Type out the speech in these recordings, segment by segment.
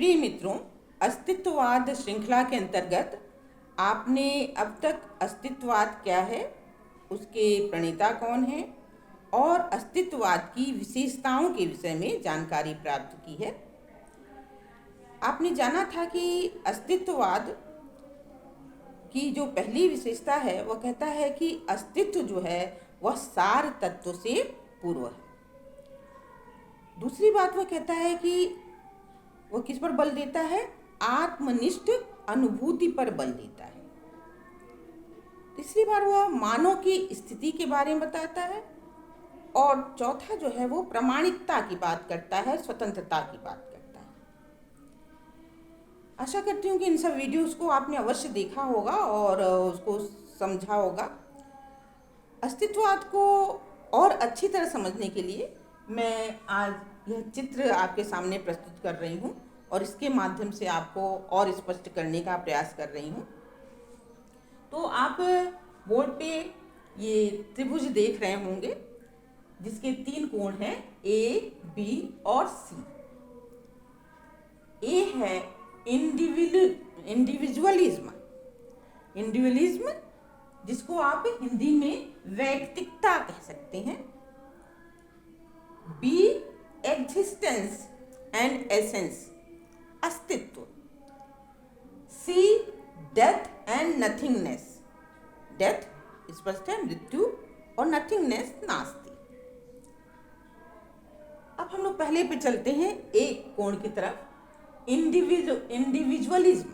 प्रिय मित्रों, अस्तित्ववाद श्रृंखला के अंतर्गत आपने अब तक अस्तित्ववाद क्या है, उसके प्रणेता कौन हैं और अस्तित्ववाद की विशेषताओं के विषय में जानकारी प्राप्त की है। आपने जाना था कि अस्तित्ववाद की जो पहली विशेषता है वह कहता है कि अस्तित्व जो है वह सार तत्व से पूर्व है। दूसरी बात वह कहता है कि वह किस पर बल देता है? आत्मनिष्ठ अनुभूति पर बल देता है। तीसरी बार वह मानव की स्थिति के बारे में बताता है और चौथा जो है वो प्रामाणिकता की बात करता है, स्वतंत्रता की बात करता है। आशा करती हूँ कि इन सब वीडियोस को आपने अवश्य देखा होगा और उसको समझा होगा। अस्तित्ववाद को और अच्छी तरह समझने के लिए मैं आज यह चित्र आपके सामने प्रस्तुत कर रही हूँ और इसके माध्यम से आपको और स्पष्ट करने का प्रयास कर रही हूँ। तो आप बोर्ड पे ये त्रिभुज देख रहे होंगे जिसके 3 कोण हैं, ए, बी और सी। ए है इंडिविजुअलिज्म, जिसको आप हिंदी में वैयक्तिकता कह सकते हैं। बी एग्जिस्टेंस एंड एसेंस, अस्तित्व। सी डेथ एंड नथिंगनेस, डेथ स्पष्ट है मृत्यु और नथिंगनेस नास्ति। अब हम लोग पहले पे चलते हैं एक कोण की तरफ, इंडिविजुअलिज्म,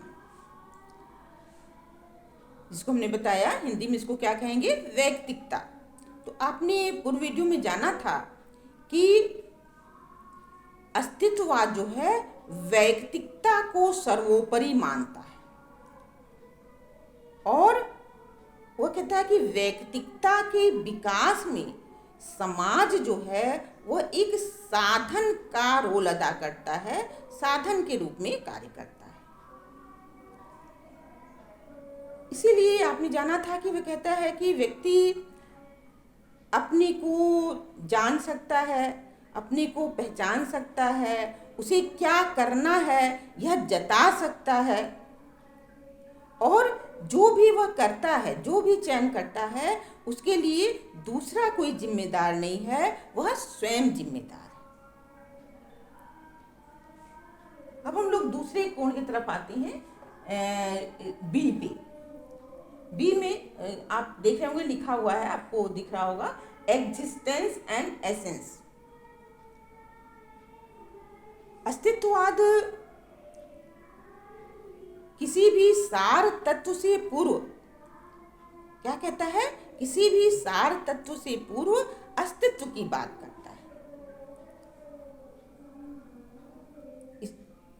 जिसको हमने बताया हिंदी में इसको क्या कहेंगे? वैयक्तिकता। तो आपने पूर्व वीडियो में जाना था कि अस्तित्ववाद जो है वैयक्तिकता को सर्वोपरि मानता है और वह कहता है कि वैयक्तिकता के विकास में समाज जो है वह एक साधन का रोल अदा करता है, साधन के रूप में कार्य करता है। इसीलिए आपने जाना था कि वह कहता है कि व्यक्ति अपने को जान सकता है, अपने को पहचान सकता है, उसे क्या करना है यह जता सकता है और जो भी वह करता है, जो भी चयन करता है, उसके लिए दूसरा कोई जिम्मेदार नहीं है, वह स्वयं जिम्मेदार है। अब हम लोग दूसरे कोण की तरफ आते हैं, बी पे। बी में आप देख रहे होंगे लिखा हुआ है, आपको दिख रहा होगा, एग्जिस्टेंस एंड एसेंस। अस्तित्ववाद किसी भी सार तत्व से पूर्व क्या कहता है? किसी भी सार तत्व से पूर्व अस्तित्व की बात करता है।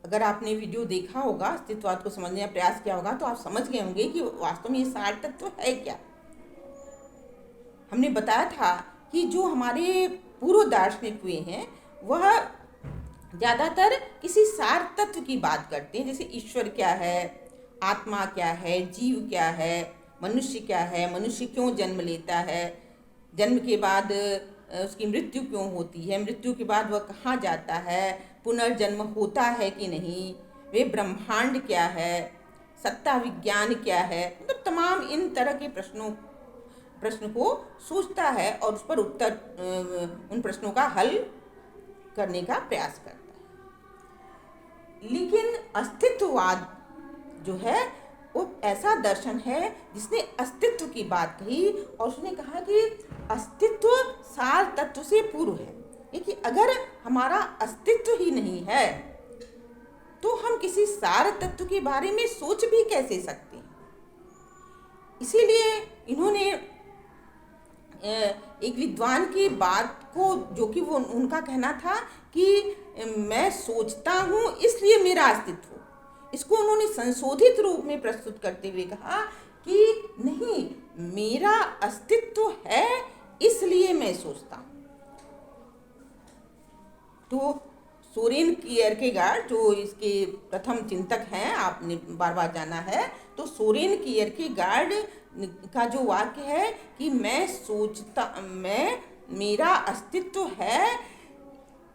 अगर आपने वीडियो देखा होगा, अस्तित्ववाद को समझने का प्रयास किया होगा, तो आप समझ गए होंगे कि वास्तव में ये सार तत्व है क्या। हमने बताया था कि जो हमारे पूर्व दार्शनिक हुए हैं वह ज़्यादातर किसी सार तत्व की बात करते हैं, जैसे ईश्वर क्या है, आत्मा क्या है, जीव क्या है, मनुष्य क्या है, मनुष्य क्यों जन्म लेता है, जन्म के बाद उसकी मृत्यु क्यों होती है, मृत्यु के बाद वह कहाँ जाता है, पुनर्जन्म होता है कि नहीं, वे ब्रह्मांड क्या है, सत्ता विज्ञान क्या है। मतलब तमाम इन तरह के प्रश्न को सोचता है और उस पर उत्तर, उन प्रश्नों का हल करने का प्रयास करता है। लेकिन अस्तित्ववाद जो है वो ऐसा दर्शन है जिसने अस्तित्व की बात कही और उसने कहा कि अस्तित्व सार तत्व से पूर्व है। कि अगर हमारा अस्तित्व ही नहीं है तो हम किसी सार तत्व के बारे में सोच भी कैसे सकते हैं। इसीलिए इन्होंने एक विद्वान की बात को, जो कि वो उनका कहना था कि मैं सोचता हूँ इसलिए मेरा अस्तित्व हो, इसको उन्होंने संशोधित रूप में प्रस्तुत करते हुए कहा कि नहीं, मेरा अस्तित्व है इसलिए मैं सोचता हूँ। तो सोरेन कियरकेगार्ड जो इसके प्रथम चिंतक हैं, आपने बार बार जाना है, तो सोरेन कियरकेगार्ड का जो वाक्य है कि मेरा अस्तित्व है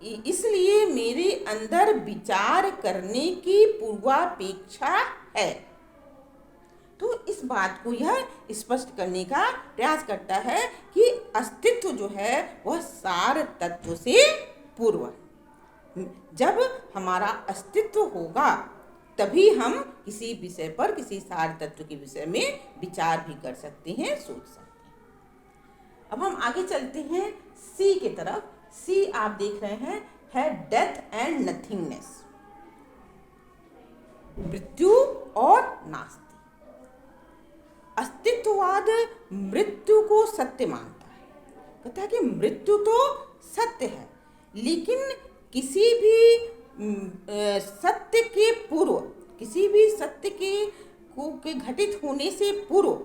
इसलिए मेरे अंदर विचार करने की पूर्वापेक्षा है। तो इस बात को यह स्पष्ट करने का प्रयास करता है कि अस्तित्व जो है वह सार तत्व से पूर्व है। जब हमारा अस्तित्व होगा तभी हम किसी विषय पर, किसी सार तत्व के विषय में विचार भी कर सकते हैं, सोच सकते हैं। अब हम आगे चलते हैं सी की तरफ। सी आप देख रहे हैं है डेथ एंड नथिंगनेस, मृत्यु और नास्ति। अस्तित्ववाद मृत्यु को सत्य मानता है, कहता है कि मृत्यु तो सत्य है, लेकिन किसी भी सत्य के पूर्व, किसी भी सत्य के घटित होने से पूर्व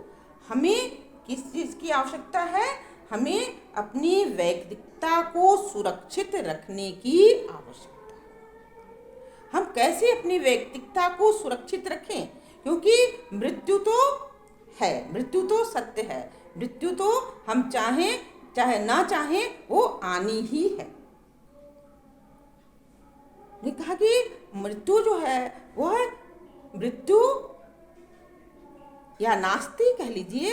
हमें किस चीज़ की आवश्यकता है? हमें अपनी वैयक्तिकता को सुरक्षित रखने की आवश्यकता है। हम कैसे अपनी वैयक्तिकता को सुरक्षित रखें? क्योंकि मृत्यु तो है, मृत्यु तो सत्य है, मृत्यु तो हम चाहें चाहे ना चाहें वो आनी ही है। ने कहा कि मृत्यु जो है वह मृत्यु या नास्ति कह लीजिए,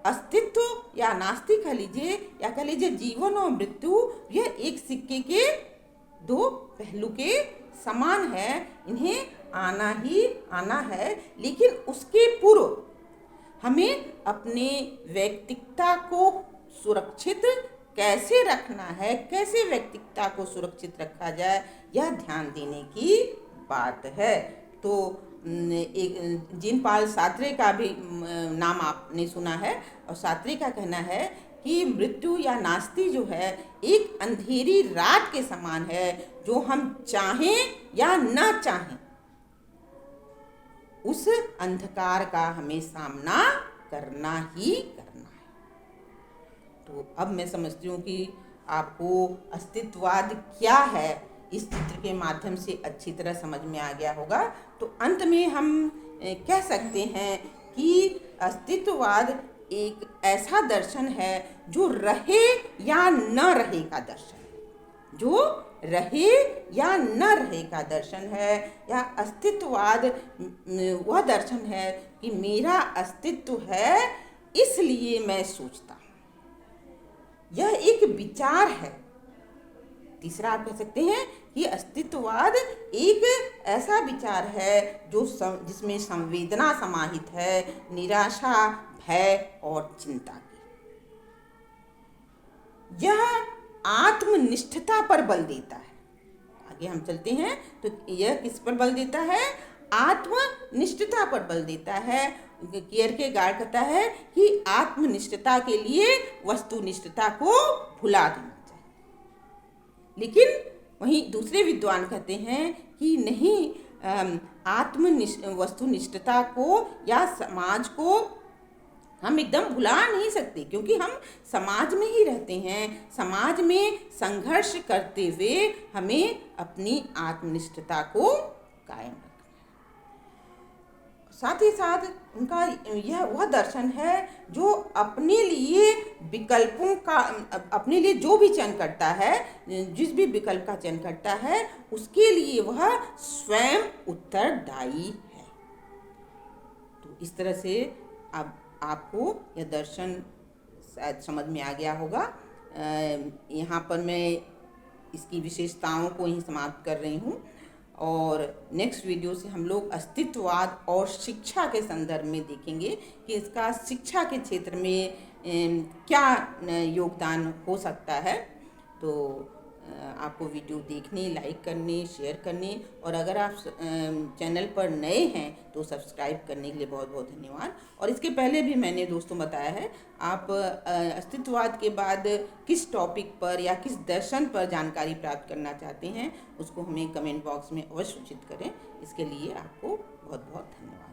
अस्तित्व या नास्ति कह लीजिए, या कह लीजिए जीवन और मृत्यु, यह एक सिक्के के दो पहलू के समान है। इन्हें आना ही आना है, लेकिन उसके पूर्व हमें अपने वैयक्तिकता को सुरक्षित कैसे रखना है, कैसे वैयक्तिकता को सुरक्षित रखा जाए, यह ध्यान देने की बात है। तो एक जीन-पॉल सार्त्रे का भी नाम आपने सुना है, और सार्त्रे का कहना है कि मृत्यु या नास्ति जो है एक अंधेरी रात के समान है, जो हम चाहें या ना चाहें उस अंधकार का हमें सामना करना ही करना है। तो अब मैं समझती हूँ कि आपको अस्तित्ववाद क्या है इस चित्र के माध्यम से अच्छी तरह समझ में आ गया होगा। तो अंत में हम कह सकते हैं कि अस्तित्ववाद एक ऐसा दर्शन है जो रहे या न रहे का दर्शन है, जो रहे या न रहे का दर्शन है। या अस्तित्ववाद वह दर्शन है कि मेरा अस्तित्व है इसलिए मैं सोचता हूँ, यह एक विचार है। तीसरा आप कह सकते हैं कि अस्तित्ववाद एक ऐसा विचार है जो जिसमें संवेदना समाहित है, निराशा, भय और चिंता की। यह आत्मनिष्ठता पर बल देता है। आगे हम चलते हैं तो यह किस पर बल देता है? आत्मनिष्ठता पर बल देता है। कियरकेगार्ड कहता है कि आत्मनिष्ठता के लिए वस्तुनिष्ठता को भुला देना चाहिए, लेकिन वहीं दूसरे विद्वान कहते हैं कि नहीं, वस्तुनिष्ठता को या समाज को हम एकदम भुला नहीं सकते, क्योंकि हम समाज में ही रहते हैं। समाज में संघर्ष करते हुए हमें अपनी आत्मनिष्ठता को कायम रखना है। साथ ही साथ उनका यह वह दर्शन है जो अपने लिए विकल्पों का, अपने लिए जो भी चयन करता है, जिस भी विकल्प का चयन करता है, उसके लिए वह स्वयं उत्तरदायी है। तो इस तरह से अब आपको यह दर्शन शायद समझ में आ गया होगा। यहाँ पर मैं इसकी विशेषताओं को ही समाप्त कर रही हूँ, और नेक्स्ट वीडियो से हम लोग अस्तित्ववाद और शिक्षा के संदर्भ में देखेंगे कि इसका शिक्षा के क्षेत्र में क्या योगदान हो सकता है। तो आपको वीडियो देखने, लाइक करने, शेयर करने, और अगर आप चैनल पर नए हैं तो सब्सक्राइब करने के लिए बहुत बहुत धन्यवाद। और इसके पहले भी मैंने दोस्तों बताया है, आप अस्तित्ववाद के बाद किस टॉपिक पर या किस दर्शन पर जानकारी प्राप्त करना चाहते हैं, उसको हमें कमेंट बॉक्स में अवश्य सूचित करें। इसके लिए आपको बहुत बहुत धन्यवाद।